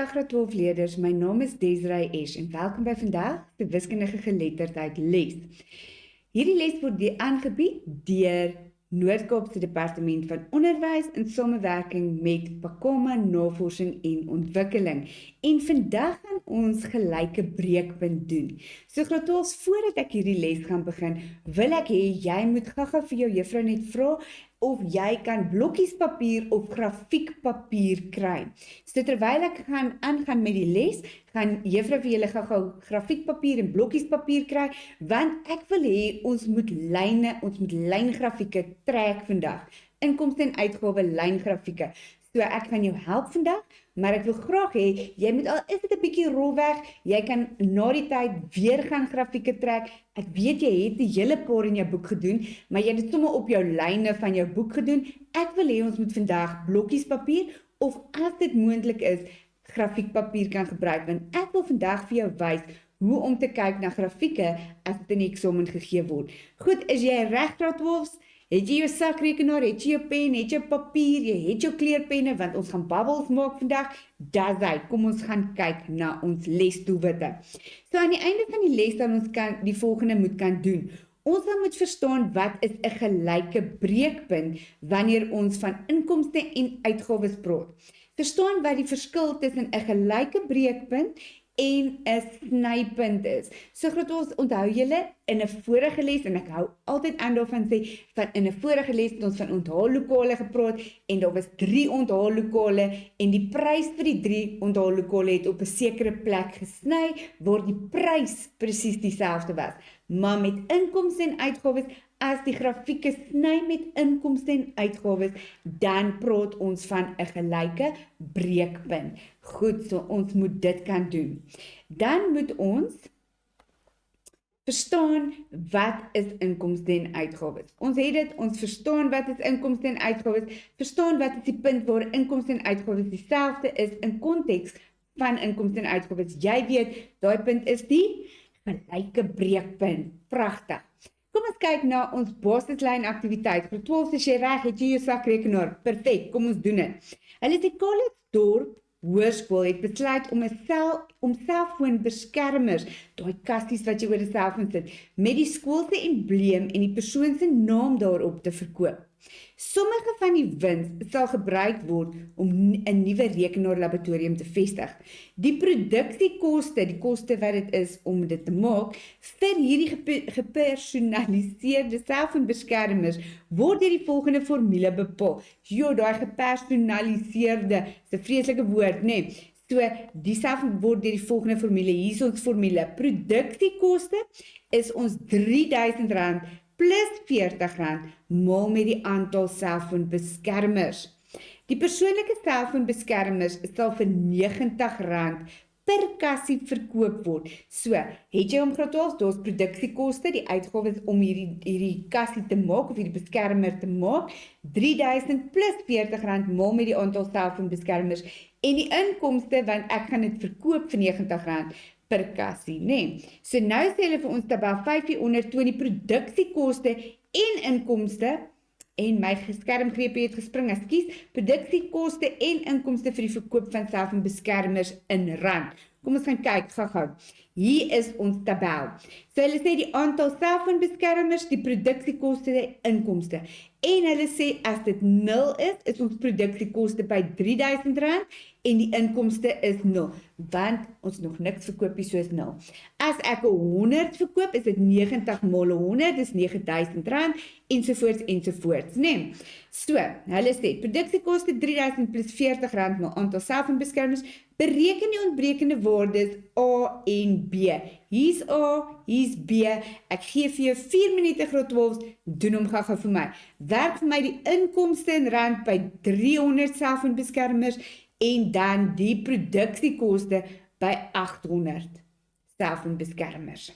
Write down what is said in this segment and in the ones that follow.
Goeiedag graad 12 leerders, my naam is Desiree Esch en welkom by vandag se wiskundige geletterdheid les. Hierdie les word aangebied deur Noord-Kaapse Departement van Onderwys in samewerking met Pakoma Navorsing en Ontwikkeling. En vandag gaan ons gelyke breekpunt doen. So graad 12, voordat ek hierdie les gaan begin, wil ek hê jy moet gou-gou vir jou juffrou net vra of jy kan blokkies papier of grafiekpapier kry. So terwyl ek aangaan met die les, gaan juffrou vir julle gou-gou grafiekpapier en blokkies papier kry, want ek wil hê ons moet lyngrafieke trek vandag. Inkomste en uitgawe lyngrafieke. So ek gaan jou help vandag, maar ek wil graag hê, jy moet al is dit 'n bietjie rolweg, jy kan na die tyd weer gaan grafieke trek. Ek weet jy het 'n hele paar in jou boek gedoen, maar jy het dit sommer op jou lyne van jou boek gedoen. Ek wil hê ons moet vandag blokkies papier of as dit moontlik is, grafiekpapier kan gebruik, want ek wil vandag vir jou wys hoe om te kyk na grafieke as dit in die eksamen gegee word. Goed, is jy reg graad 12's? Het jy jou sakrekenaar, het jy jou pen, het jy papier, jy het jou kleurpenne, want ons gaan bubbles maak vandag. Dis hy, kom ons gaan kyk na ons lesdoelwitte. So aan die einde van die les dan ons die volgende moet kan doen. Ons moet verstaan wat is 'n gelyke breekpunt wanneer ons van inkomste en uitgawes praat. Verstaan wat die verskil tussen 'n gelyke breekpunt en 'n snypunt is. So graad ons onthou julle in 'n vorige les, en ek hou altyd aan daarvan sê, van in 'n vorige les het ons van onthaallokale gepraat, en daar was 3 onthaallokale, en die prys vir die 3 onthaallokale het op 'n sekere plek gesny, waar die prys presies dieselfde was. Maar met inkomste en uitgawes, as die grafieke sny met inkomste en uitgawes, dan praat ons van 'n gelyke breekpunt. Goed, so ons moet dit kan doen. Dan moet ons verstaan wat is inkomste en uitgawes. Ons het dit, ons verstaan wat is inkomste en uitgawes, verstaan wat is die punt waar inkomste en uitgawes dieselfde is in konteks van inkomste en uitgawes. Jy weet, daai punt is die gelyke breekpunt. Pragtig. Kom ons kyk na ons basislyn aktiwiteit. Vir 12 is jy reg, het jy jou sakrekenaar. Perfek, kom ons doen dit. Hulle het die Calitzdorp Hoërskool het besluit om selfoonbeskermers, daai kasties wat jy oor 'n selfoon sit, met die skool se embleem en die persoon se naam daarop te verkoop. Sommige van die wins sal gebruik word om 'n nuwe rekenaarlaboratorium te vestig. Die produksiekoste, die koste wat dit is om dit te maak, vir hierdie gepersonaliseerde selfoonbeskermers word deur die volgende formule bepaal. Jo, daai gepersonaliseerde, is 'n vreeslike woord, né? So, die selfoon word deur die volgende formule, hier is ons formule. Produksiekoste is ons R3000 plus R40 maal met die aantal selfoonbeskermers. Die persoonlike selfoonbeskermers sal vir R90 per kassie verkoop word. So, het jy om graad 12, daar's produksiekoste, die uitgawes om hierdie kassie te maak of hierdie beskermer te maak, R3000 plus R40 maal met die aantal selfoonbeskermers en die inkomste, want ek gaan dit verkoop vir R90 per kassie, né? So nou sê hulle vir ons tabel 5 hieronder toon die produksiekoste en inkomste, en my skermgreepie het gespring, ekskuus, produksiekoste en inkomste vir die verkoop van selfoonbeskermers in rand. Kom ons gaan kyk, gou-gou. Hier is ons tabel. So hulle sê die aantal selfoonbeskermers, die produksiekoste, die inkomste. En hulle sê as dit 0 is ons produksiekoste by R3000 en die inkomste is 0, want ons nog niks verkoop nie, soos 0. As ek 100 verkoop, is dit 90 maal 100, dis R9000 ensovoorts, né? So, hulle sê produksiekoste R3000 plus R40 maal aantal selfoonbeskermers, bereken die ontbrekende waardes A en B. Hier's A, hier's B. Ek gee vir jou 4 minute graad 12, doen hom gou-gou vir my. Werk vir my die inkomste in rand by 300 selfoonbeskermers en dan die produksiekoste by 800 selfoonbeskermers.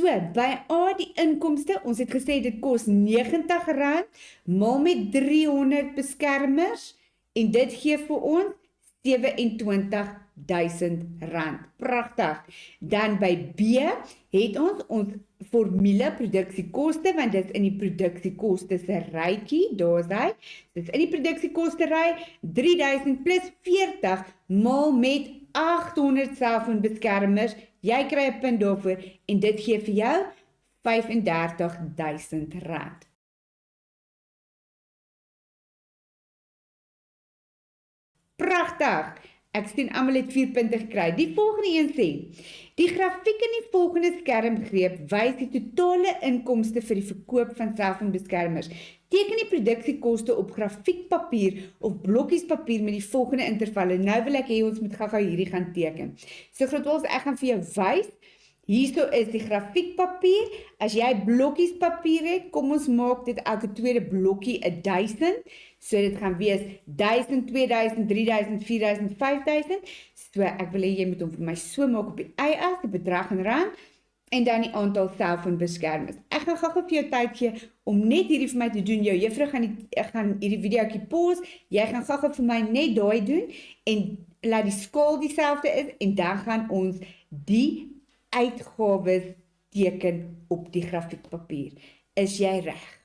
So, by A die inkomste, ons het gesê dit kos R90, maal met 300 beskermers, en dit gee vir ons R27.000. Pragtig. Dan by B het ons formule produksiekoste, want dit is in die produksiekoste se rytjie, daar is hy. Dit is in die produksiekoste ry, 3000 plus 40 maal met 800 selfoonbeskermers. Jy kry 'n punt daarvoor en dit gee vir jou R35.000. Pragtig! Ek sien almal het 4 punte gekry. Die volgende een sê, die grafiek in die volgende skermgreep wys die totale inkomste vir die verkoop van selfoonbeskermers. Teken die produksiekoste op grafiekpapier of blokkies papier met die volgende intervalle. Nou wil ek hê ons moet gou-gou hierdie gaan teken. So Grootwils, ek gaan vir jou wys. Hierso is die grafiekpapier. As jy blokkies papier het, kom ons maak dit elke tweede blokkie 1000. So dit gaan wees 1000, 2000, 3000, 4000, 5000. So ek wil hê jy moet hom vir my so maak op die y-as, die bedrag in rand, en dan die aantal selfoonbeskermers. Ek gaan gou-gou vir jou tyd gee om net hierdie vir my te doen. Jou juffrou gaan hierdie videoetjie pause. Jy gaan gou-gou vir my net daai doen en laat die skaal dieselfde is en dan gaan ons die uitgawes teken op die grafiekpapier. Is jy reg?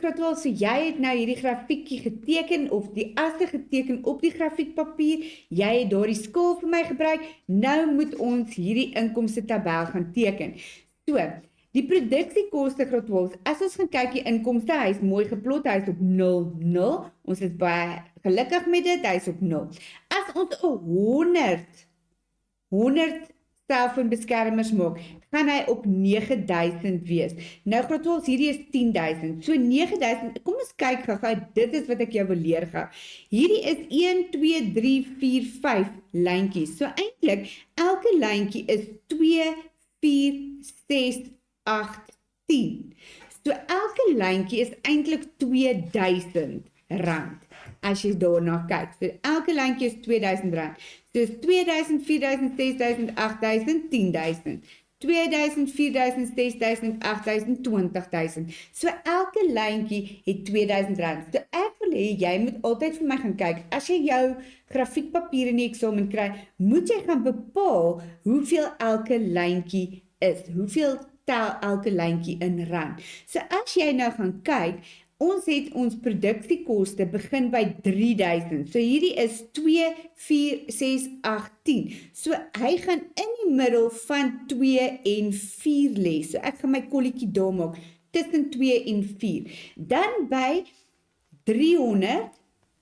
Grotwel, so jy het nou hierdie grafiekie geteken of die asse geteken op die grafiekpapier, jy het daardie skaal vir my gebruik, nou moet ons hierdie inkomste tabel gaan teken. So, die produksiekoste Grotwels, as ons gaan kyk die inkomste, hy is mooi geplot, hy is op 0,0, ons is baie gelukkig met dit, hy is op 0. As ons 100 selfoonbeskermers maak, gaan hy op 9.000 wees. Nou Grotwels, hierdie is 10.000, so 9.000, kom ons kyk gou, dit is wat ek jou wil leer gaan. Hierdie is 1, 2, 3, 4, 5 lyntjies, so eintlik, elke lyntjie is 2, 4, 6, 8, 10. So elke lyntjie is eintlik 2000 rand, as jy daarna kyk. So elke lyntjie is 2000 rand. So is 2000, 4000, 6000, 8000, 10.000. 2000, 4000, 6000, 8000, 20.000. So elke lyntjie het 2000 rand. So ek wil hê, jy moet altyd vir my gaan kyk. As jy jou grafiekpapier in die eksamen kry, moet jy gaan bepaal hoeveel elke lyntjie is. Hoeveel tel elke lyntjie in rand. So as jy nou gaan kyk, ons het ons produksiekoste begin by 3000. So hierdie is 2, 4, 6, 8, 10. So hy gaan in die middel van 2 en 4 lê. So ek gaan my kolletjie daar maak tussen 2 en 4. Dan by 300,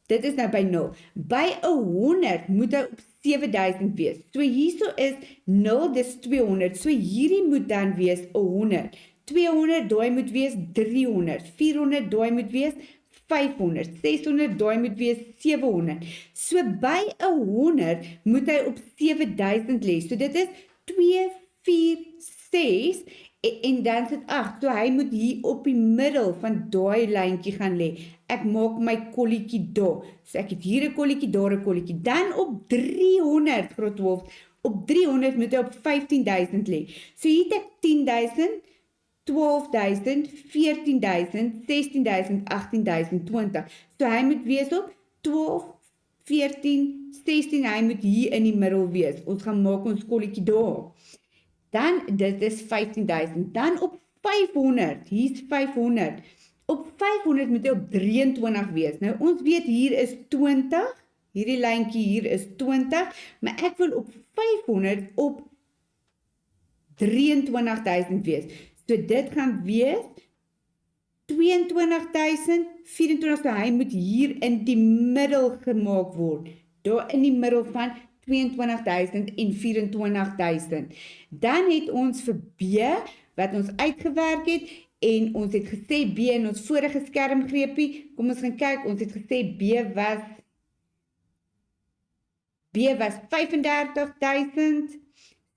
dit is nou by 0. By 100 moet hy op 7000 wees. So hierso is 0, dis 200. So hierdie moet dan wees 100. 200, daai moet wees 300, 400, daai moet wees 500, 600, daai moet wees 700. So by 100 moet hy op 7000 lê. So dit is 2, 4, 6 en dan is dit 8. So hy moet hier op die middel van daai lyntjie gaan lê. Ek maak my kolletjie daar. So ek het hier 'n kolletjie, daar 'n kolletjie. Dan op 300, Grotwolf, op 300 moet hy op 15000 lê. So hier het ek 10000, 12.000, 14.000, 16.000, 18.000, 20. So hy moet wees op 12, 14, 16, hy moet hier in die middel wees. Ons gaan maak ons kolletjie daar. Dan, dit is 15.000. Dan op 500, hier is 500. Op 500 moet hy op 23 wees. Nou, ons weet hier is 20, hierdie lyntjie hier is 20, maar ek wil op 500 op 23.000 wees. So dit gaan wees 22.000, 24, so hy moet hier in die middel gemaak word. Daar in die middel van 22.000 en 24.000. Dan het ons vir B, wat ons uitgewerk het, en ons het gesê B in ons vorige skermgreepie, kom ons gaan kyk, ons het gesê B was 35.000,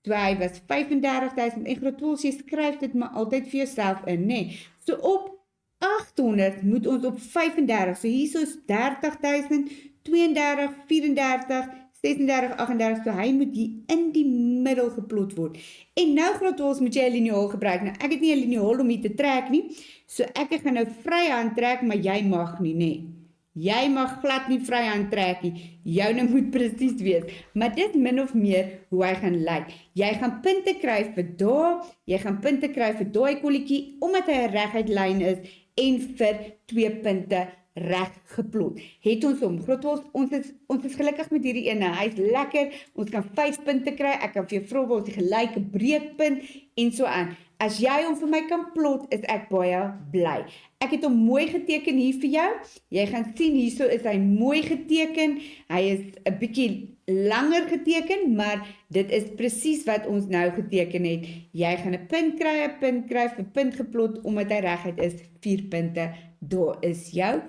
so hy was 35.000, en Grotwels, jy skryf dit maar altyd vir jouself in, nee. So op 800 moet ons op 35, so hier is 30.000, 32, 34, 36, 38, so hy moet hier in die middel geplot word. En nou Grotwels moet jy 'n liniaal gebruik. Nou ek het nie 'n liniaal om hier te trek nie, so ek gaan nou vryhand trek, maar jy mag nie, nee. Jy mag glad nie vryhand trek nie, joune moet presies wees, maar dit min of meer hoe hy gaan lyk. Jy gaan punte kry vir daar, jy gaan punte kry vir daai kolletjie, omdat hy 'n reguit lyn is, en vir 2 punte reg geplot. Het ons hom, Grotwels, ons is gelukkig met hierdie ene, hy is lekker, ons kan 5 punte kry, ek kan vir jou vra waar ons die gelyke breekpunt, en so aan. As jy hom vir my kan plot, is ek baie bly. Ek het hom mooi geteken hier vir jou, jy gaan sien, hierso is hy mooi geteken, hy is 'n bietjie langer geteken, maar dit is presies wat ons nou geteken het. Jy gaan 'n punt kry, 'n punt geplot, omdat hy reguit is, 4 punte, daar is jou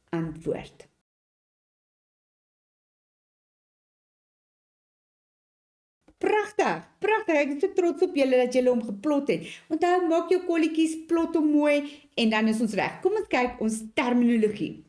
antwoord. Pragtig, pragtig, ek is so trots op julle dat julle hom geplot het. Onthou, maak jou kolletjies, plot hom mooi, en dan is ons reg. Kom ons kyk ons terminologie.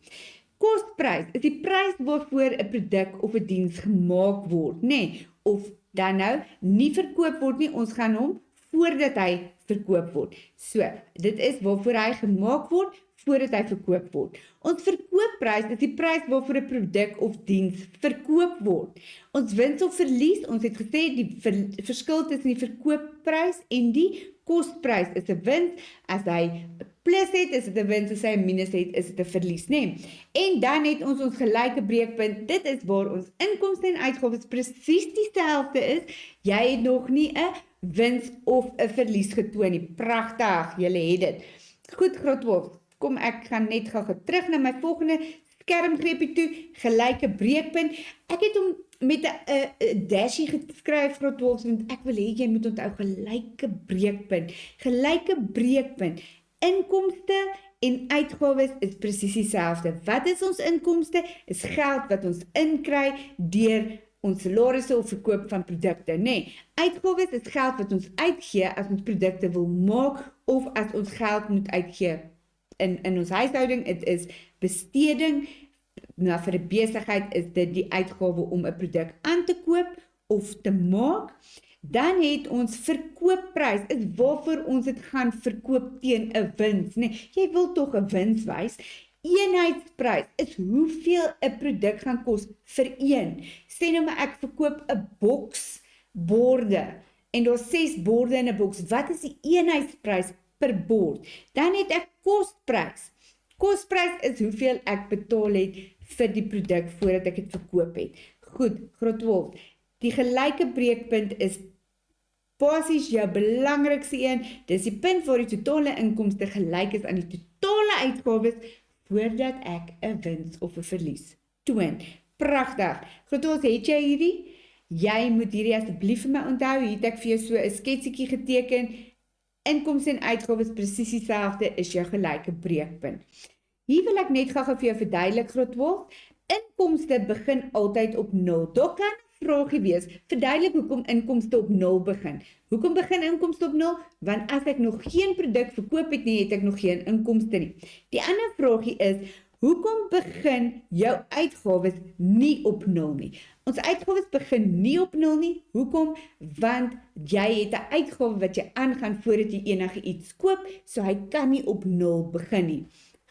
Kosprys is die prys waarvoor 'n produk of 'n diens gemaak word, nê? Of dan nou nie verkoop word nie, ons gaan hom voordat hy verkoop word. So, dit is waarvoor hy gemaak word, voordat hy verkoop word. Ons verkoopprys is die prys waarvoor 'n produk of diens verkoop word. Ons wins of verlies, ons het gesê die verskil tussen die verkoopprys en die kosprys is 'n wins as hy plus het, is dit 'n wins, as hy 'n minus het, is dit 'n verlies, né? En dan het ons gelyke breekpunt. Dit is waar ons inkomste en uitgawes presies dieselfde is. Jy het nog nie 'n wins of 'n verlies getoon nie. Pragtig, julle het dit. Goed, graad 12. Kom, ek gaan net gou terug na my volgende skermgreepie toe, gelyke breekpunt. Ek het hom met 'n dashie geskryf, graad 12, want ek wil hê jy moet onthou gelyke breekpunt. Gelyke breekpunt. Inkomste en uitgawes is presies dieselfde. Wat is ons inkomste? Is geld wat ons inkry deur ons salarisse of verkoop van produkte, né? Uitgawes is geld wat ons uitgee as ons produkte wil maak of as ons geld moet uitgee. In ons huishouding, dit is besteding. Nou vir 'n besigheid is dit die uitgawe om 'n produk aan te koop of te maak. Dan het ons verkoopprys, is waarvoor ons dit gaan verkoop teen 'n wins, né? Jy wil tog 'n wins wys. Eenheidsprys is hoeveel 'n produk gaan kos vir een. Sê nou maar ek verkoop 'n boks borde en daar's 6 borde in 'n boks. Wat is die eenheidsprys per bord? Dan het ek kosprys. Kosprys is hoeveel ek betaal het vir die produk voordat ek dit verkoop het. Goed, graad 12. Die gelyke breekpunt is basies jou belangrikste een. Dis die punt waar die totale inkomste gelyk is aan die totale uitgawes voordat ek 'n wins of 'n verlies toon. Pragtig. Graad 12, het jy hierdie? Jy moet hierdie asseblief vir my onthou. Hier het ek vir jou so 'n sketsetjie geteken. Inkomste en uitgawes presies dieselfde is jou gelyke breekpunt. Hier wil ek net gou vir jou verduidelik, graad 12. Inkomste begin altyd op 0. Daar kan 'n vraagie wees. Verduidelik hoekom inkomste op 0 begin. Hoekom begin inkomste op 0? Want as ek nog geen produk verkoop het nie, het ek nog geen inkomste nie. Die ander vraagie is, hoekom begin jou uitgawes nie op 0 nie? Ons uitgawes begin nie op 0 nie. Hoekom? Want jy het 'n uitgawe wat jy aangaan voordat jy enige iets koop, so hy kan nie op 0 begin nie.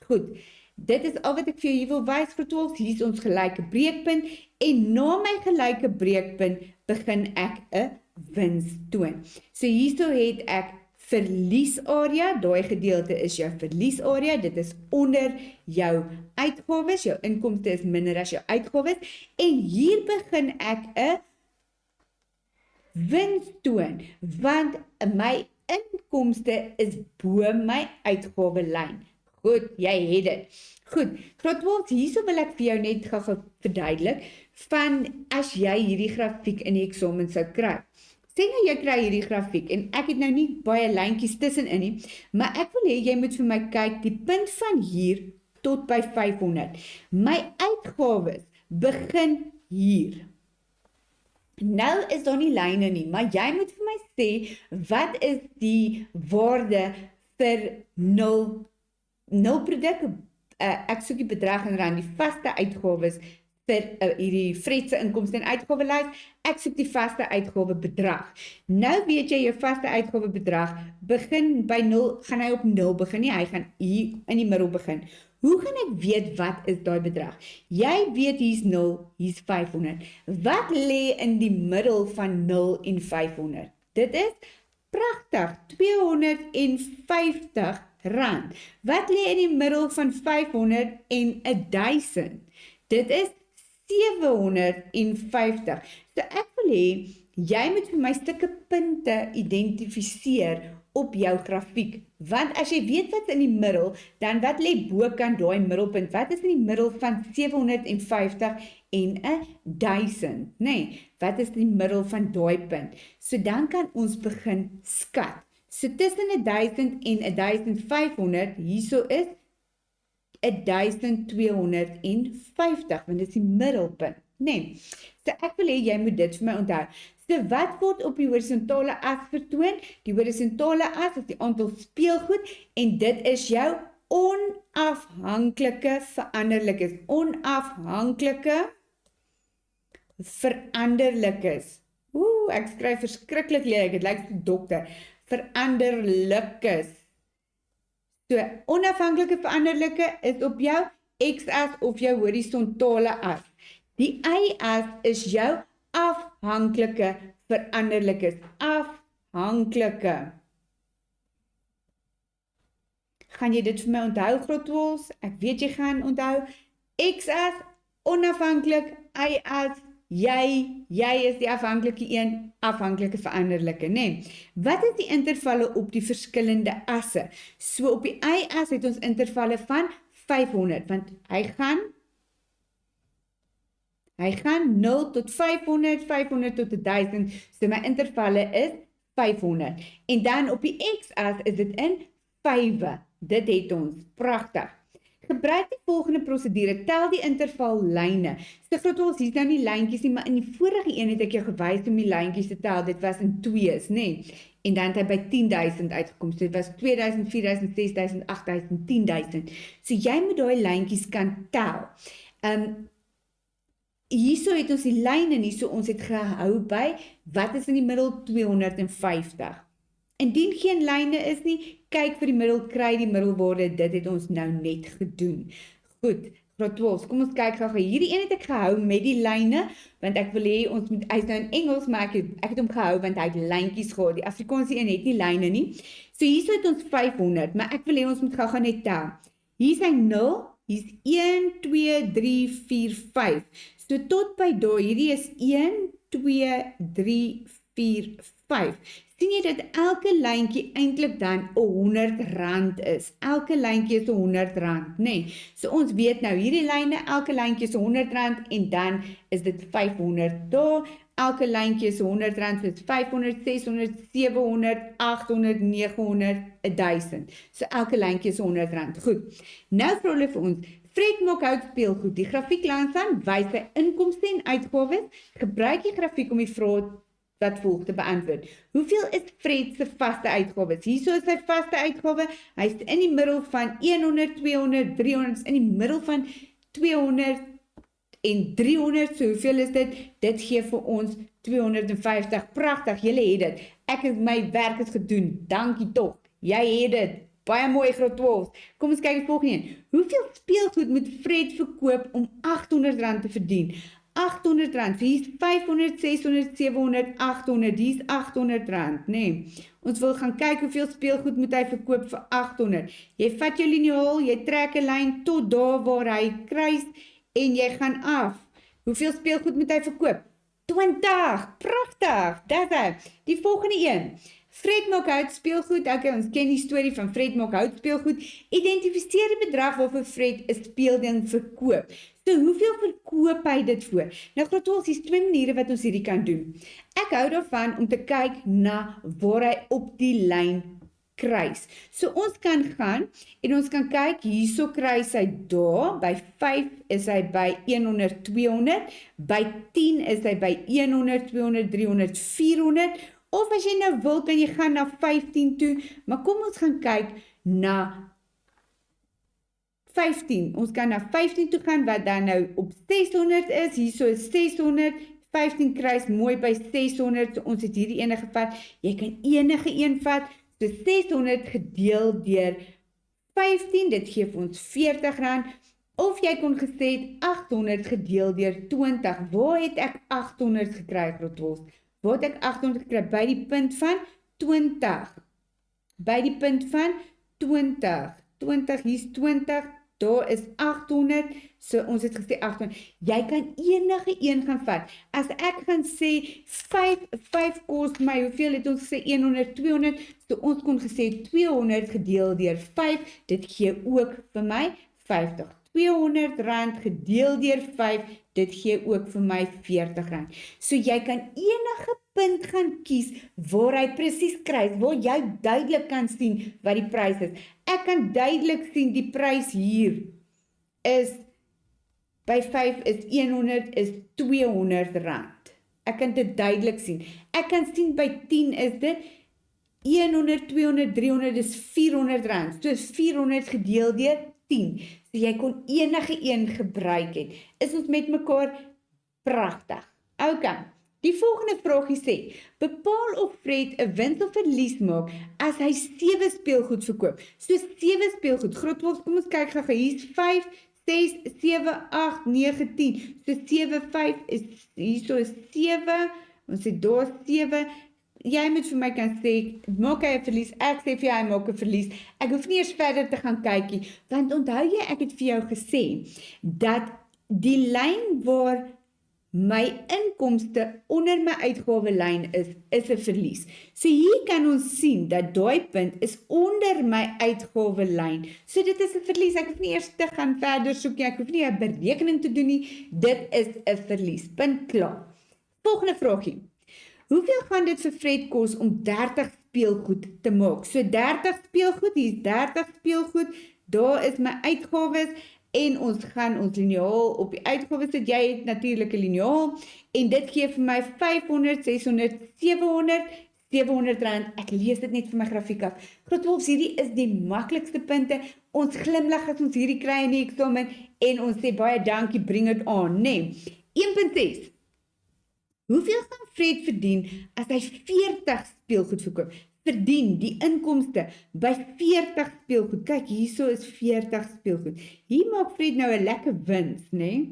Goed, dit is al wat ek vir jou hier wil wys, graad 12. Hier is ons gelyke breekpunt en na my gelyke breekpunt begin ek 'n wins toon. So hierso het ek verliesarea, daai gedeelte is jou verliesarea, dit is onder jou uitgawes, jou inkomste is minder as jou uitgawes, en hier begin ek 'n wins toon, want my inkomste is bo my uitgawelyn. Goed, jy het dit. Goed, graad 12, hierso wil ek vir jou net gou verduidelik, van as jy hierdie grafiek in die eksamen sou kry. Sê nou jy kry hierdie grafiek en ek het nou nie baie lyntjies tussenin nie, maar ek wil hê jy moet vir my kyk die punt van hier tot by 500. My uitgawes begin hier. Nou is daar nie lyne nie, maar jy moet vir my sê wat is die waarde vir 0 produk. Ek soek die bedrag in rand, die vaste uitgawes vir hierdie Fred se inkomste en uitgawelys. Ek soek die vaste uitgawe bedrag. Nou weet jy jou vaste uitgawe bedrag begin by 0, gaan hy op 0 begin nie, hy gaan hier in die middel begin. Hoe gaan ek weet wat is daai bedrag? Jy weet hier's 0, hier's 500. Wat lê in die middel van 0 en 500? Dit is pragtig, 250 rand. Wat lê in die middel van 500 en 1000? Dit is 750. So ek wil hê, jy moet vir my stukke punte identifiseer op jou grafiek. Want as jy weet wat in die middel, dan wat lê bokant daai middelpunt? Wat is in die middel van 750 en 1000? Nee, wat is in die middel van daai punt? So dan kan ons begin skat. So tussen 1000 en 1500, hierso is 1250, want dit is die middelpunt, nee. So ek wil hê jy moet dit vir my onthou. So wat word op die horisontale as vertoon? Die horisontale as is die aantal speelgoed en dit is jou onafhanklike veranderlikes. Onafhanklike veranderlikes. Ek skryf verskriklik lelik, dit lyk soos dokter. Veranderlikes. So, onafhanklike veranderlike is op jou x-as of jou horisontale as. Die y-as is jou afhanklike veranderlikes. Afhanklike. Gaan jy dit vir my onthou, Grotwels? Ek weet jy gaan onthou. X as onafhanklik, Y as jy is die afhanklike een, afhanklike veranderlike, né? Wat is die intervalle op die verskillende asse? So op die Y as het ons intervalle van 500, want hy gaan 0 tot 500, 500 tot 1000, so my intervalle is 500. En dan op die X-as is dit in 5. Dit het ons, pragtig. Gebruik die volgende prosedure, tel die intervallyne. So Grotwels, hier is nou nie lyntjies nie, maar in die vorige een het ek jou gewys om die lyntjies te tel, dit was in 2's, né? En dan het hy by 10.000 uitgekom, so dit was 2000, 4000, 6000, 8000, 10.000. So jy moet daai lyntjies kan tel. Hierso het ons die lyne nie, so ons het gehou by, wat is in die middel 250. Indien geen lyne is nie, kyk vir die middel, kry die middelwaarde, dit het ons nou net gedoen. Goed, Grotwels, kom ons kyk gou. Hierdie een het ek gehou met die lyne, want ek wil hê ons moet, hy is nou in Engels, maar ek het hom gehou, want hy het lyntjies gehad. Die Afrikaanse een het nie lyne nie. So hierso het ons 500, maar ek wil hê ons moet gou net tel. Hier is hy 0, hier is 1, 2, 3, 4, 5. So tot by daar, hierdie is 1, 2, 3, 4, 5. Sien jy dat elke lyntjie eintlik dan R100 is. Elke lyntjie is R100, né? So ons weet nou, hierdie lyne, elke lyntjie is R100 en dan is dit 500 daar. Elke lyntjie is R100, so dit is 500, 600, 700, 800, 900, 1000. So elke lyntjie is R100. Goed, nou vra hulle vir ons, Fred maak hout speelgoed. Die grafiek langs aan wys sy inkomste en uitgawes. Gebruik die grafiek om die vraag wat volg te beantwoord. Hoeveel is Fred se vaste uitgawes? Hierso is sy vaste uitgawe. Hy is in die middel van 100, 200, 300, in die middel van 200 en 300. So hoeveel is dit? Dit gee vir ons 250. Pragtig, julle het dit. My werk is gedoen. Dankie tog. Jy het dit. Baie mooi, Grotwels. Kom ons kyk die volgende een. Hoeveel speelgoed moet Fred verkoop om R800 te verdien? R800, hier is 500, 600, 700, 800, hier is R800, nee. Ons wil gaan kyk hoeveel speelgoed moet hy verkoop vir 800. Jy vat jou liniaal, jy trek 'n lyn tot daar waar hy kruis en jy gaan af. Hoeveel speelgoed moet hy verkoop? 20, pragtig, dat is. Die volgende een. Fred maak hout speelgoed, okay, ons ken die storie van Fred maak hout speelgoed. Identifiseer die bedrag waarvoor Fred 'n speelding verkoop. So hoeveel verkoop hy dit voor? Nou Grotwels, hier is 2 maniere wat ons hierdie kan doen. Ek hou daarvan om te kyk na waar hy op die lyn kruis. So ons kan gaan en ons kan kyk, hierso kruis hy daar, by 5 is hy by 100, 200, by 10 is hy by 100, 200, 300, 400, of as jy nou wil, kan jy gaan na 15 toe, maar kom ons gaan kyk na 15. Ons kan na 15 toe gaan, wat dan nou op 600 is, hierso is 600, 15 kruis mooi by 600, so ons het hierdie ene gevat, jy kan enige een vat, so 600 gedeel deur 15, dit gee vir ons R40, of jy kon gesê het 800 gedeel deur 20, waar het ek 800 gekry, Grotwels? Waar het ek 800 gekry? By die punt van 20. By die punt van 20. 20, hier is 20, daar is 800, so ons het gesê 800. Jy kan enige een gaan vat. As ek gaan sê 5 kos my, hoeveel het ons gesê? 100, 200, so ons kon gesê 200 gedeel deur 5, dit gee ook vir my 50. R200 gedeel deur 5, dit gee ook vir my R40. So jy kan enige punt gaan kies waar hy presies kruis, waar jy duidelik kan sien wat die prys is. Ek kan duidelik sien die prys hier is, by 5 is 100, is R200. Ek kan dit duidelik sien. Ek kan sien by 10 is dit 100, 200, 300 is R400. So is 400 gedeel deur 10. So jy kon enige een gebruik het. Is ons met mekaar pragtig. Ok, die volgende vraagie sê, bepaal of Fred 'n wins of verlies maak as hy 7 speelgoed verkoop. So 7 speelgoed, Grotwels, kom ons kyk gou, hier is 5, 6, 7, 8, 9, 10. So 7, 5 is, hierso is 7, ons het daar 7, jy moet vir my kan sê, maak hy 'n verlies, ek sê vir jou, hy maak 'n verlies. Ek hoef nie eers verder te gaan kyk nie, want onthou jy, ek het vir jou gesê, dat die lyn waar my inkomste onder my uitgawelyn is 'n verlies. So hier kan ons sien dat daai punt is onder my uitgawelyn. So dit is 'n verlies. Ek hoef nie eers te gaan verder soek nie. Ek hoef nie 'n berekening te doen nie. Dit is 'n verlies. Punt klaar. Volgende vraagie. Hoeveel gaan dit vir Fred kos om 30 speelgoed te maak? So 30 speelgoed, hier's 30 speelgoed. Daar is my uitgawes. En ons gaan ons liniaal op die uitgawes sit. Jy het natuurlik 'n liniaal en dit gee vir my 500, 600, 700 rand. Ek lees dit net vir my grafiek af. Grootwolfs, hierdie is die maklikste punte. Ons glimlag as ons hierdie kry in die eksamen en ons sê baie dankie, bring dit aan, né? 1.6. Hoeveel gaan Fred verdien as hy 40 speelgoed verkoop? Verdien die inkomste by 40 speelgoed. Kyk, hierso is 40 speelgoed. Hier maak Fred nou 'n lekker wins, né?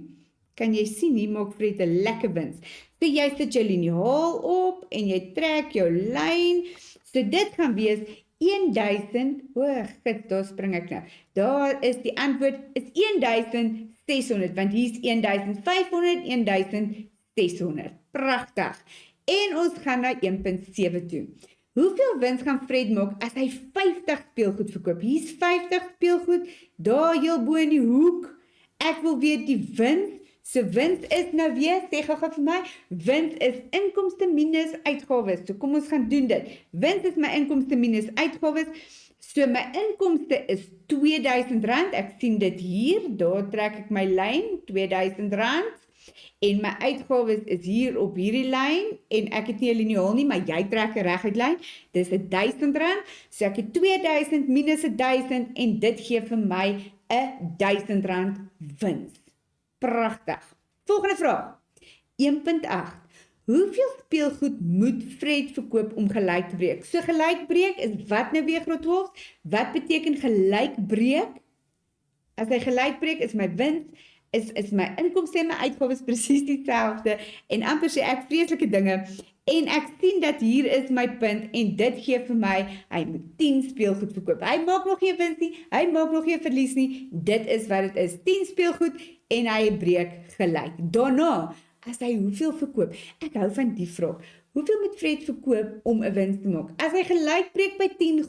Kan jy sien, hier maak Fred 'n lekker wins. So jy sit jou liniaal op en jy trek jou lyn. So dit gaan wees 1000, gits, daar spring ek nou. Daar is die antwoord is 1600, want hier's 1500, 1600. Pragtig. En ons gaan na 1.7 toe. Hoeveel wins gaan Fred maak as hy 50 speelgoed verkoop? Hier's 50 speelgoed, daar heel bo in die hoek. Ek wil weet die wins. So wins is nou weer, sê gou vir my, wins is inkomste minus uitgawes. So kom ons gaan doen dit. Wins is my inkomste minus uitgawes. So my inkomste is R2000. Ek sien dit hier, daar trek ek my lyn, R2000. En my uitgawes is hier op hierdie lyn, en ek het nie 'n liniaal nie, maar jy trek 'n reguit lyn, dis R1000, so ek het 2000 minus 1000, en dit gee vir my R1000 wins. Pragtig. Volgende vraag, 1.8. Hoeveel speelgoed moet Fred verkoop om gelyk te breek? So gelyk breek is wat nou weer, Grootwolfs? Wat beteken gelyk breek? As hy gelyk breek is my wins, is my inkomste en my uitgawes presies dieselfde, en amper sê ek vreeslike dinge, en ek sien dat hier is my punt, en dit gee vir my, hy moet 10 speelgoed verkoop. Hy maak nog geen wins nie, hy maak nog geen verlies nie, dit is wat dit is, 10 speelgoed, en hy breek gelyk. Daarna, as hy hoeveel verkoop? Ek hou van die vraag. Hoeveel moet Fred verkoop om 'n wins te maak? As hy gelyk breek by 10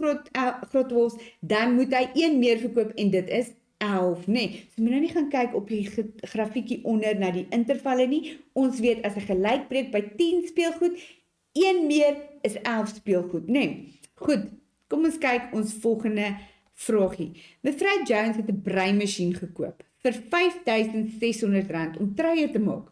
Grootwolfs, dan moet hy 1 meer verkoop, en dit is 11, nee. So moet nou nie gaan kyk op die grafiekie onder na die intervalle nie. Ons weet as hy gelyk breek by 10 speelgoed, 1 meer is 11 speelgoed, nee. Goed, kom ons kyk ons volgende vraagie. Mevrou Jones het 'n breimasjien gekoop vir R5600 om truie te maak.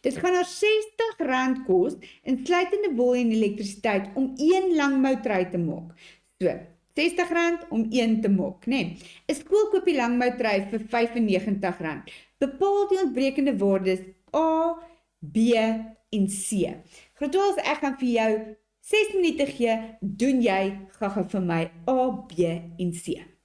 Dit gaan haar R60 kos, insluitende wol en elektrisiteit, om 1 langmoutrui te maak. So, R60 om 1 te maak, né? 'n Skool koop die langmoutrui vir R95. Bepaal die ontbrekende waardes A, B en C. Grootwolfs, ek gaan vir jou 6 minute gee, doen jy gou-gou vir my A, B en C.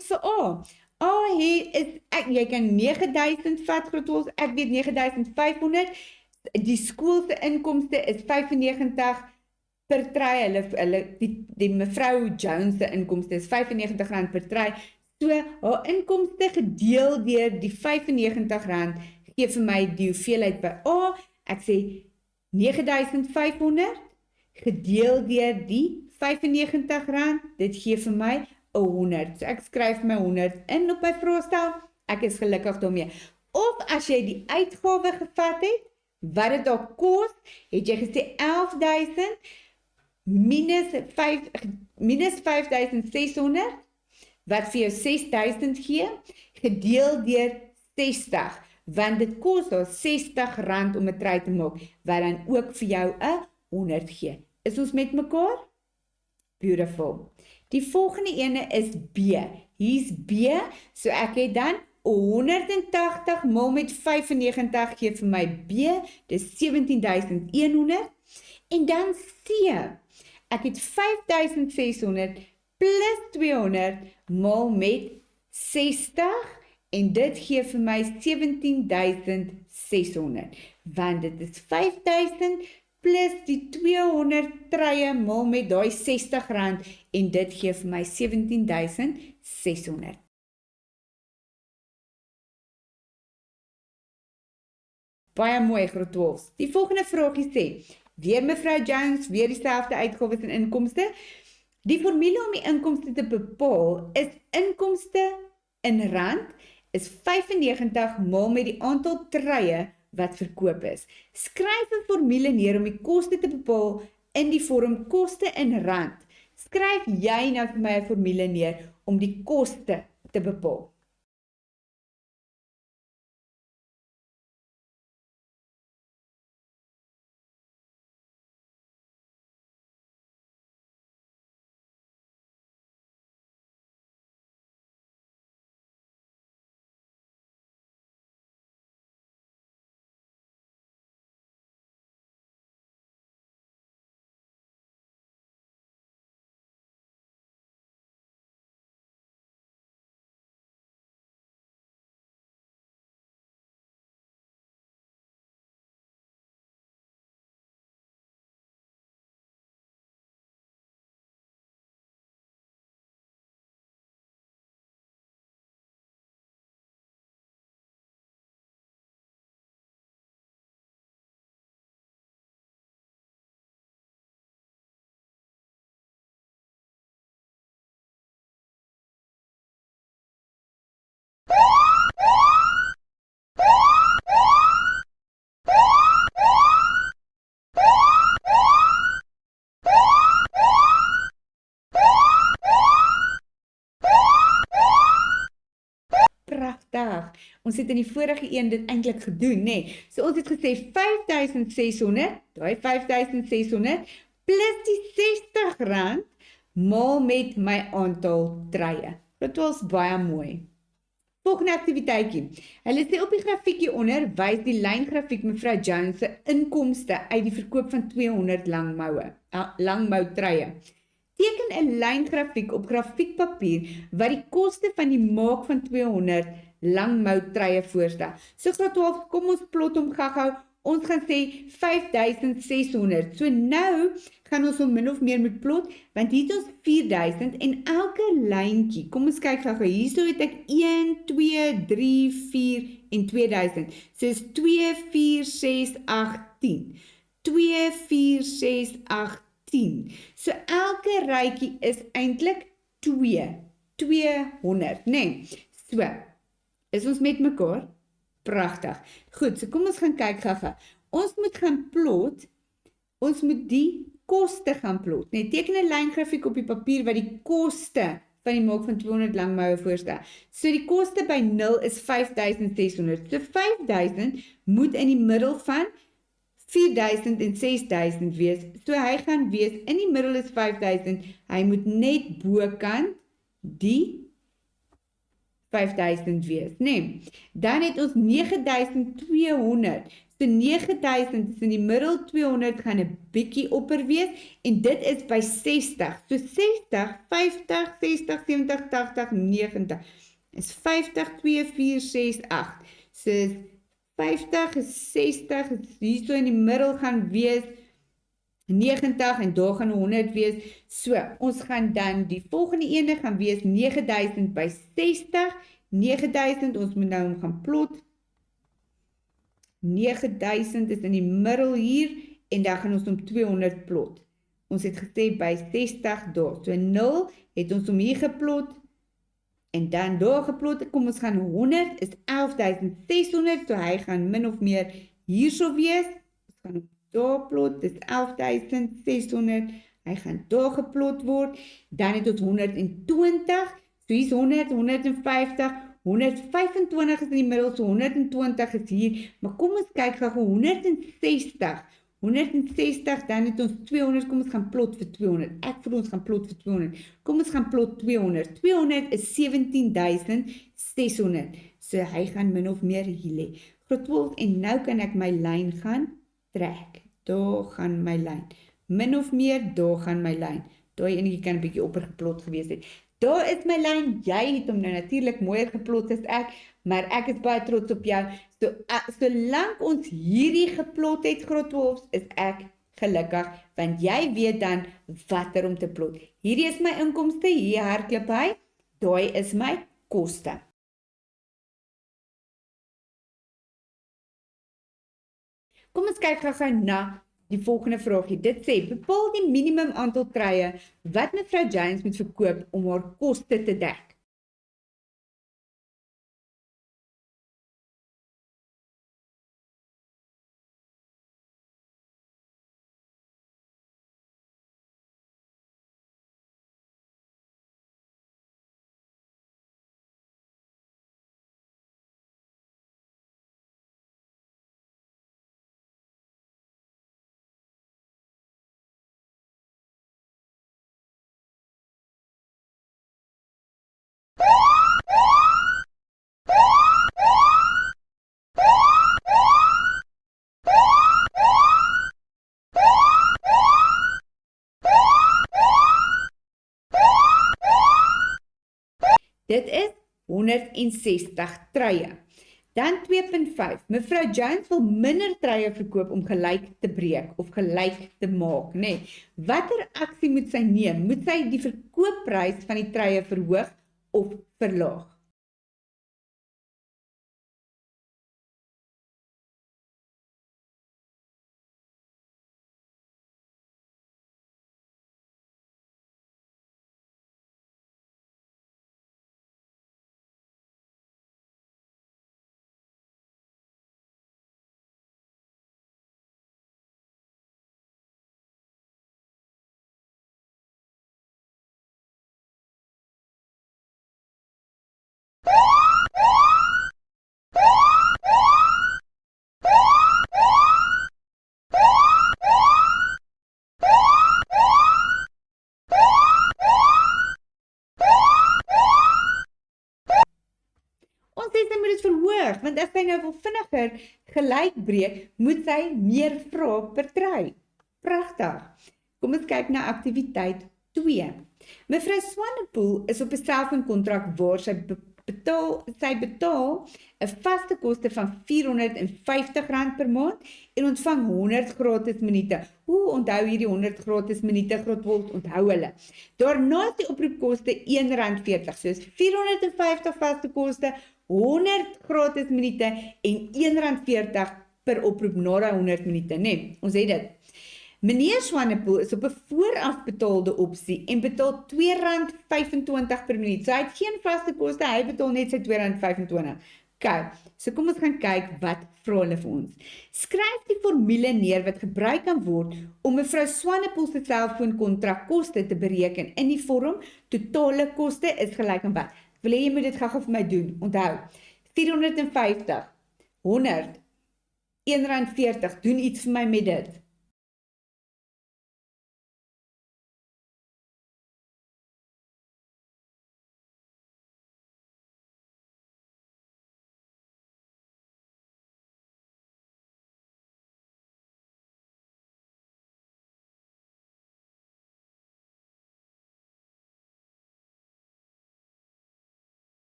het vir A. A jy kan 9000 vat, Grootwels, ek weet 9500. Die skool se inkomste is 95 per try, die mevrou Jones se inkomste is R95 per try, so haar inkomste gedeel deur die R95 gee vir my die hoeveelheid by A, ek sê 9500 gedeel deur die R95, dit gee vir my 100, so ek skryf my 100 in op my vraestel, ek is gelukkig daarmee. Of as jy die uitgawe gevat het, wat dit daar kos, het jy gesê 11.000 minus 5.600, wat vir jou 6.000 gee, gedeel deur 60, want dit kos daar R60 om 'n try te maak, wat dan ook vir jou 100 gee. Is ons met mekaar? Beautiful. Die volgende ene is B. Hier's B, so ek het dan 180 maal met 95 gee vir my B, dis 17.100. En dan C, ek het 5.600 plus 200 maal met 60 en dit gee vir my 17.600, want dit is 5.000 plus die 200 trye maal met daai R60 en dit gee vir my 17.600. Baie mooi, Graad 12. Die volgende vraagie sê, weer mevrou Jones, weer dieselfde uitgawes en inkomste. Die formule om die inkomste te bepaal is inkomste in rand is 95 maal met die aantal trye wat verkoop is. Skryf 'n formule neer om die koste te bepaal in die vorm koste in rand. Skryf jy nou vir my 'n formule neer om die koste te bepaal. Pragtig. Ons het in die vorige een dit eintlik gedoen, nê? So ons het gesê 5.600, daai 5.600 plus die R60 maal met my aantal trye. Dit was baie mooi. Volgende aktiwiteitjie. Hulle sê op die grafiekie onder wys die lyngrafiek mevrou Jones se inkomste uit die verkoop van 200 langmou trye. Teken 'n lyngrafiek op grafiekpapier wat die koste van die maak van 200 langmou trye voorstel. So graad 12, kom ons plot hom gou-gou. Ons gaan sê 5.600. So nou gaan ons hom min of meer met plot, want hier het ons 4.000 en elke lyntjie, kom ons kyk gou-gou, hierso het ek 1, 2, 3, 4 en 2.000. So is 2, 4, 6, 8, 10. 2, 4, 6, 8, 10. So elke rytjie is eintlik 200, né? So, is ons met mekaar? Pragtig. Goed, so kom ons gaan kyk gou-gou. Ons moet gaan plot, ons moet die koste gaan plot. Net teken 'n lyngrafiek op die papier wat die koste van die maak van 200 langmoue voorstel. So die koste by 0 is 5.600. So 5.000 moet in die middel van 4.000 en 6.000 wees. So hy gaan wees, in die middel is 5.000, hy moet net bokant die 5000 wees, nee. Dan het ons 9200. So 9000 is in die middel, 200 gaan 'n bietjie opper wees en dit is by 60. So 60, 50, 60, 70, 80, 90 is 50, 2, 4, 6, 8. So 50 is 60, is hier so in die middel gaan wees 90 en daar gaan 100 wees. So, ons gaan dan die volgende ene gaan wees 9000 by 60. 9000, ons moet nou gaan plot. 9000 is in die middel hier en dan gaan ons om 200 plot. Ons het gesê by 60 daar. So 0 het ons om hier geplot en dan daar geplot. Kom ons gaan 100 is 11600, so hy gaan min of meer hierso wees. Ons gaan daar plot, dis 11600, hy gaan daar geplot word, dan het ons 120, so hier is 100, 150, 125 is in die middel, so 120 is hier, maar kom ons kyk gou 160, 160, dan het ons 200, kom ons gaan plot vir 200, ek vir ons gaan plot vir 200, kom ons gaan plot 200, 200 is 17600, so hy gaan min of meer hier lê, graad 12, en nou kan ek my lyn gaan trek, daar gaan my lyn, min of meer, daar gaan my lyn, daar enetjie kan 'n bietjie oppergeplot gewees het, daar is my lyn, jy het hom nou natuurlik mooier geplot as ek, maar ek is baie trots op jou, solank ons hierdie geplot het, graad 12, is ek gelukkig, want jy weet dan watter om te plot, hierdie is my inkomste, hier hardloop hy, daai is my koste. Kom ons kyk gou na die volgende vraagie. Dit sê, bepaal die minimum aantal truie wat mevrou James moet verkoop om haar koste te dek. Dit is 160 truie. Dan 2.5. Mevrou Jones wil minder truie verkoop om gelyk te breek of gelyk te maak, nee. Watter aksie moet sy neem? Moet sy die verkoopprys van die truie verhoog of verlaag? Ons sê sy moet dit verhoog, want as sy nou wil vinniger gelyk breek, moet sy meer vra per trui. Pragtig. Kom ons kyk na aktiwiteit 2. Mevrou Swanepoel is op 'n selfoonkontrak waar sy betaal 'n vaste koste van R450 per maand en ontvang 100 gratis minute. Hoe onthou hierdie 100 gratis minute, graad 12, onthou hulle. Daarna is die oproepkoste R1.40, soos 450 vaste koste, 100 gratis minute en R1.40 per oproep na daai 100 minute, nee, ons het dit. Meneer Swanepoel is op 'n voorafbetaalde opsie en betaal R2.25 per minuut. So hy het geen vaste koste, hy betaal net sy R2.25. Okay, so kom ons gaan kyk wat vra hulle vir ons. Skryf die formule neer wat gebruik kan word om mevrou Swanepoel se selfoonkontrak koste te bereken in die vorm totale koste is gelyk aan wat. Wil jy moet dit gou vir my doen? Onthou, 450, 100, R1.40, doen iets vir my met dit.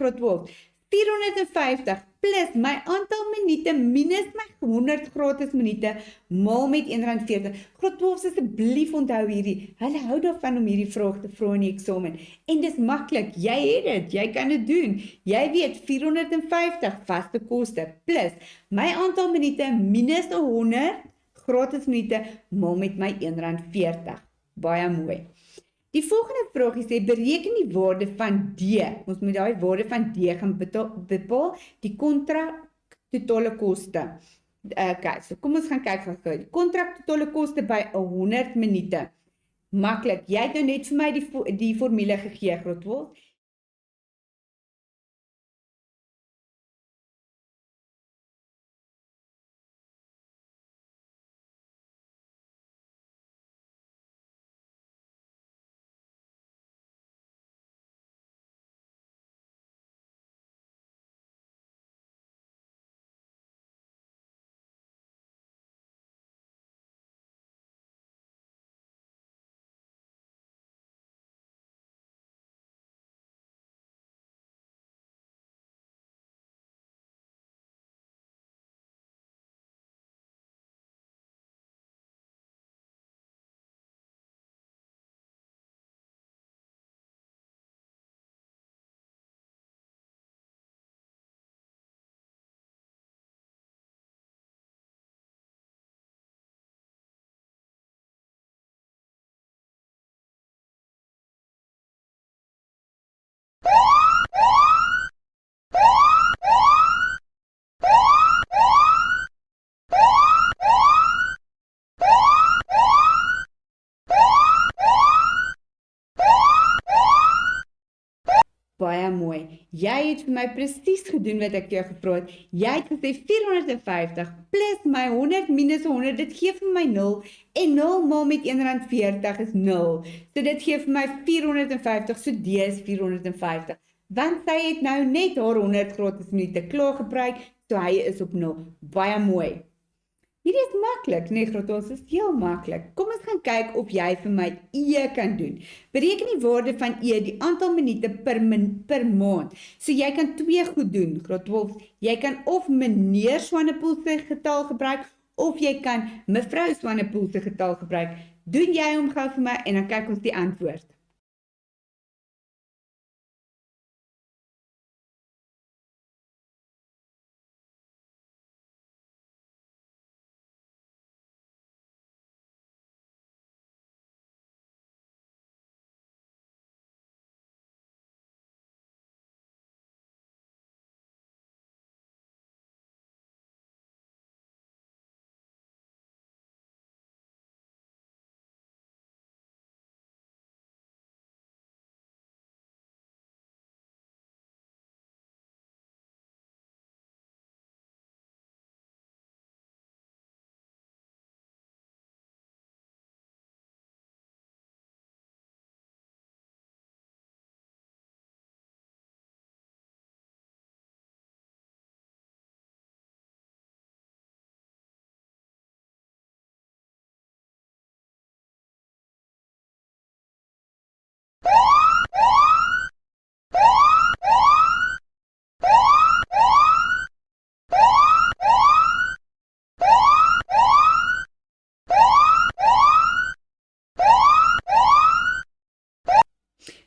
graad 12. 450 plus my aantal minute minus my 100 gratis minute maal met R1.40. Graad 12 asseblief onthou hierdie. Hulle hou daarvan om hierdie vraag te vra in die eksamen. En dis maklik. Jy het dit. Jy kan dit doen. Jy weet 450 vaste koste plus my aantal minute minus 100 gratis minute maal met my R1.40. Baie mooi. Die volgende vraagie sê, bereken die waarde van D. Ons moet daai waarde van D gaan bepaal, die kontrak totale koste. Okay, so kom ons gaan kyk gou. Die kontrak totale koste by 100 minute. Maklik, jy het nou net vir my die formule gegee, graad 12. Baie mooi. Jy het vir my presies gedoen wat ek vir jou gevra het. Jy het gesê 450 plus my 100 minus 100, dit gee vir my 0 en 0 maal met R1.40 is 0. So dit gee vir my 450, so D is 450. Want sy het nou net haar 100 gratis minute klaar gebruik, so hy is op 0. Baie mooi. Hierdie is maklik, nee, graad 12 is heel maklik. Kom ons gaan kyk of jy vir my E kan doen. Bereken die waarde van E, die aantal minute per maand. So jy kan twee goed doen, graad 12. Jy kan of meneer Swanepoel se getal gebruik, of jy kan mevrou Swanepoel se getal gebruik. Doen jy hom gou vir my en dan kyk ons die antwoord.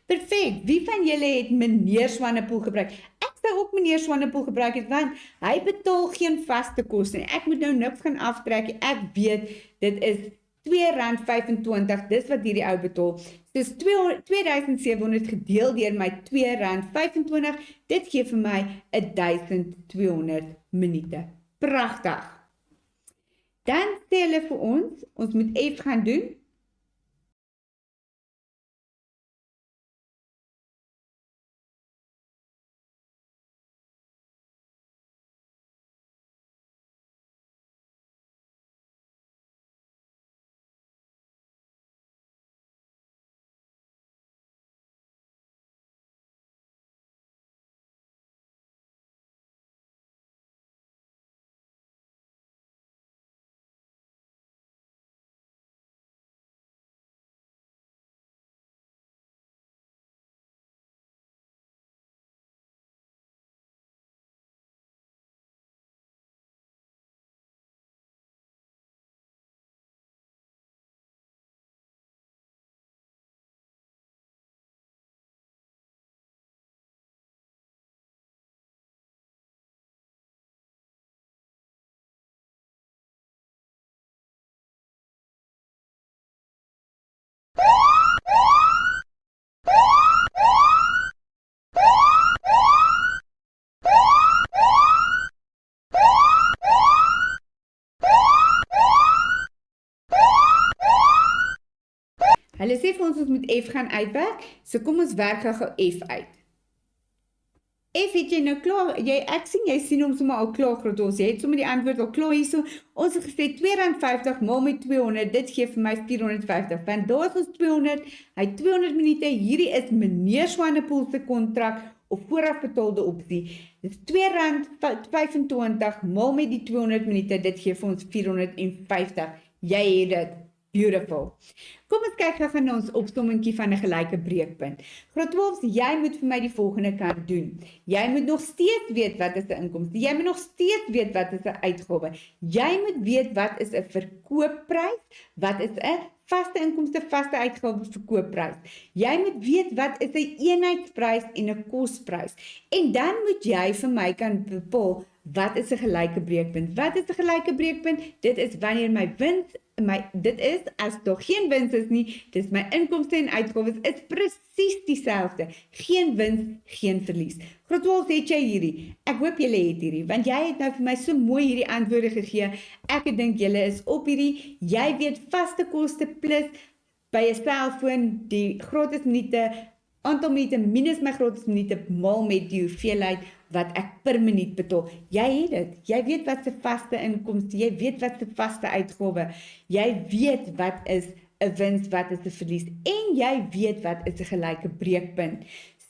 Perfek, wie van julle het meneer Swanepoel gebruik? Ek sou ook meneer Swanepoel gebruik het, want hy betaal geen vaste koste nie. Ek moet nou niks gaan aftrek, ek weet, dit is R2.25, dis wat hierdie ou betaal. Dis 2700 gedeel deur my R2.25, dit gee vir my 1200 minute. Pragtig. Dan sê hulle vir ons moet F gaan doen. Hulle sê vir ons moet F gaan uitwerk, so kom ons werk gou F uit. F het jy nou klaar, ek sien jy sien hom sommer al klaar groot ons, jy het sommer die antwoord al klaar hierso, ons het gesê R2.50 maal met 200, dit gee vir my 450, want daar is ons 200, hy 200 minute, hierdie is meneer Swanepoel se kontrak, of vooraf betaalde opsie, dit is R2.25 maal met die 200 minute, dit gee vir ons 450, jy het dit. Beautiful. Kom ons kyk gou na ons opsommingkie van 'n gelyke breekpunt. Graad 12, jy moet vir my die volgende kan doen. Jy moet nog steeds weet wat is 'n inkomste. Jy moet nog steeds weet wat is 'n uitgawe. Jy moet weet wat is 'n verkoopprys, wat is 'n vaste inkomste, vaste uitgawe, verkoopprys. Jy moet weet wat is 'n eenheidsprys en 'n kosprys. En dan moet jy vir my kan bepaal wat is 'n gelyke breekpunt? Wat is 'n gelyke breekpunt? Dit is wanneer my wins, dit is as daar geen wins is nie, dis my inkomste en uitgawes is presies dieselfde. Geen wins, geen verlies. Graad 12 het jy hierdie. Ek hoop julle het hierdie, want jy het nou vir my so mooi hierdie antwoorde gegee. Ek dink julle is op hierdie. Jy weet vaste koste plus by 'n selfoon die gratis minute, aantal minute minus my gratis minute maal met die hoeveelheid wat ek per minuut betaal. Jy het dit. Jy weet wat se vaste inkomste, jy weet wat se vaste uitgawe. Jy weet wat is 'n wins, wat is 'n verlies en jy weet wat is 'n gelyke breekpunt.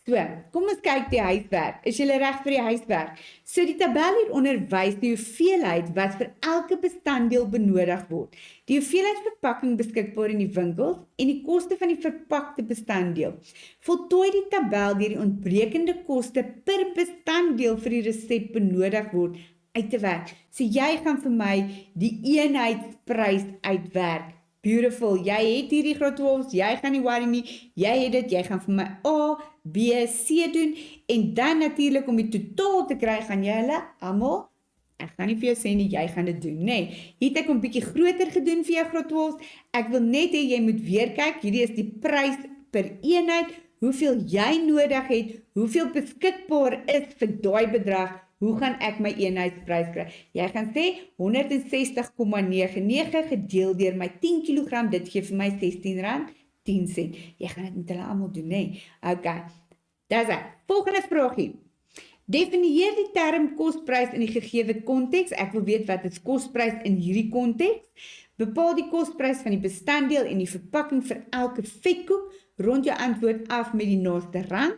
So, kom ons kyk die huiswerk. Is julle reg vir die huiswerk? So die tabel hieronder wys die hoeveelheid wat vir elke bestanddeel benodig word. Die hoeveelheid verpakking beskikbaar in die winkels en die koste van die verpakte bestanddeel. Voltooi die tabel deur die ontbrekende koste per bestanddeel vir die resep benodig word uit te werk. So jy gaan vir my die eenheidsprys uitwerk. Beautiful, jy het hierdie graad 12, jy gaan nie worry nie, jy het dit, jy gaan vir my A, B, C doen, en dan natuurlik om die totaal te kry, gaan jy hulle almal, ek gaan nie vir jou sê nie, jy gaan dit doen, nee, hier het ek 'n bietjie groter gedoen vir jou graad 12, ek wil net hê jy moet weer kyk, hierdie is die prys per eenheid, hoeveel jy nodig het, hoeveel beskikbaar is vir daai bedrag, hoe gaan ek my eenheidsprys kry? Jy gaan sê 160,99 gedeel deur my 10 kg, dit gee vir my R16.10. Jy gaan dit met hulle almal doen, nee. Okay. Dis dit. Volgende vraagie. Definieer die term kosprys in die gegeewe konteks. Ek wil weet wat is kosprys in hierdie konteks. Bepaal die kosprys van die bestanddeel en die verpakking vir elke vetkoek. Rond jou antwoord af met die naaste rand.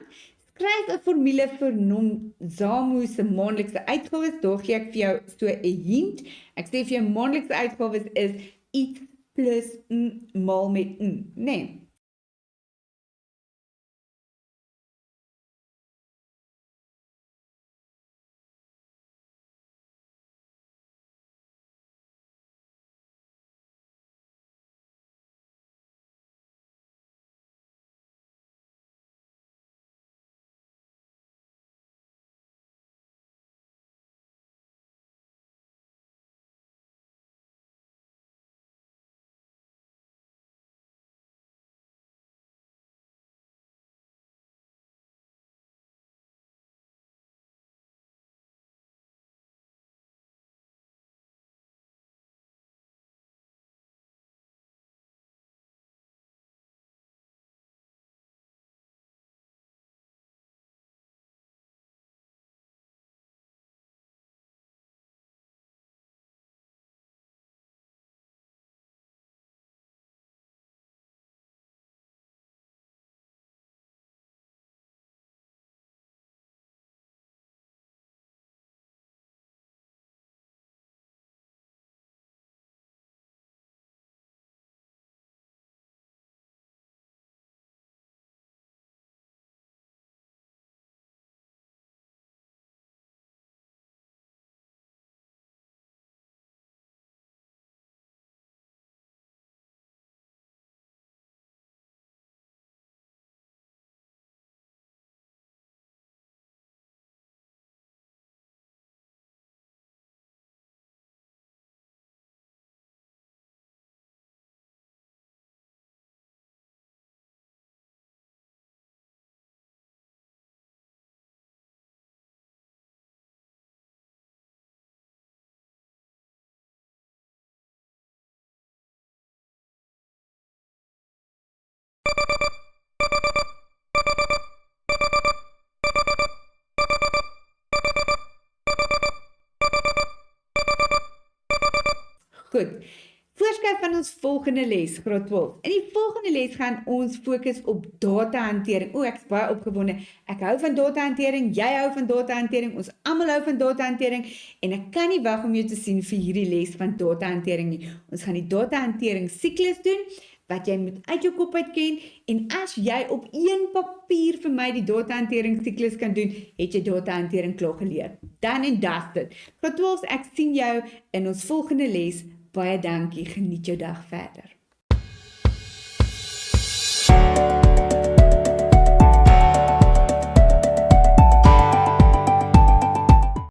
Skryf 'n formule vir Nomzamo se maandelikse uitgawes. Daar gee ek vir jou so 'n hint. Ek sê vir jou maandelikse uitgawes is iets plus maal met nee. Goed. Voorskryf van ons volgende les, graad 12. In die volgende les gaan ons fokus op datahantering. Ek is baie opgewonde. Ek hou van datahantering, jy hou van datahantering, ons almal hou van datahantering en ek kan nie wag om jou te sien vir hierdie les van datahantering nie. Ons gaan die datahantering siklus doen wat jy moet uit jou kop uit ken en as jy op een papier vir my die datahantering siklus kan doen, het jy datahantering klaar geleer. Dan en dusted. Graad 12, ek sien jou in ons volgende les. Baie dankie, geniet jou dag verder.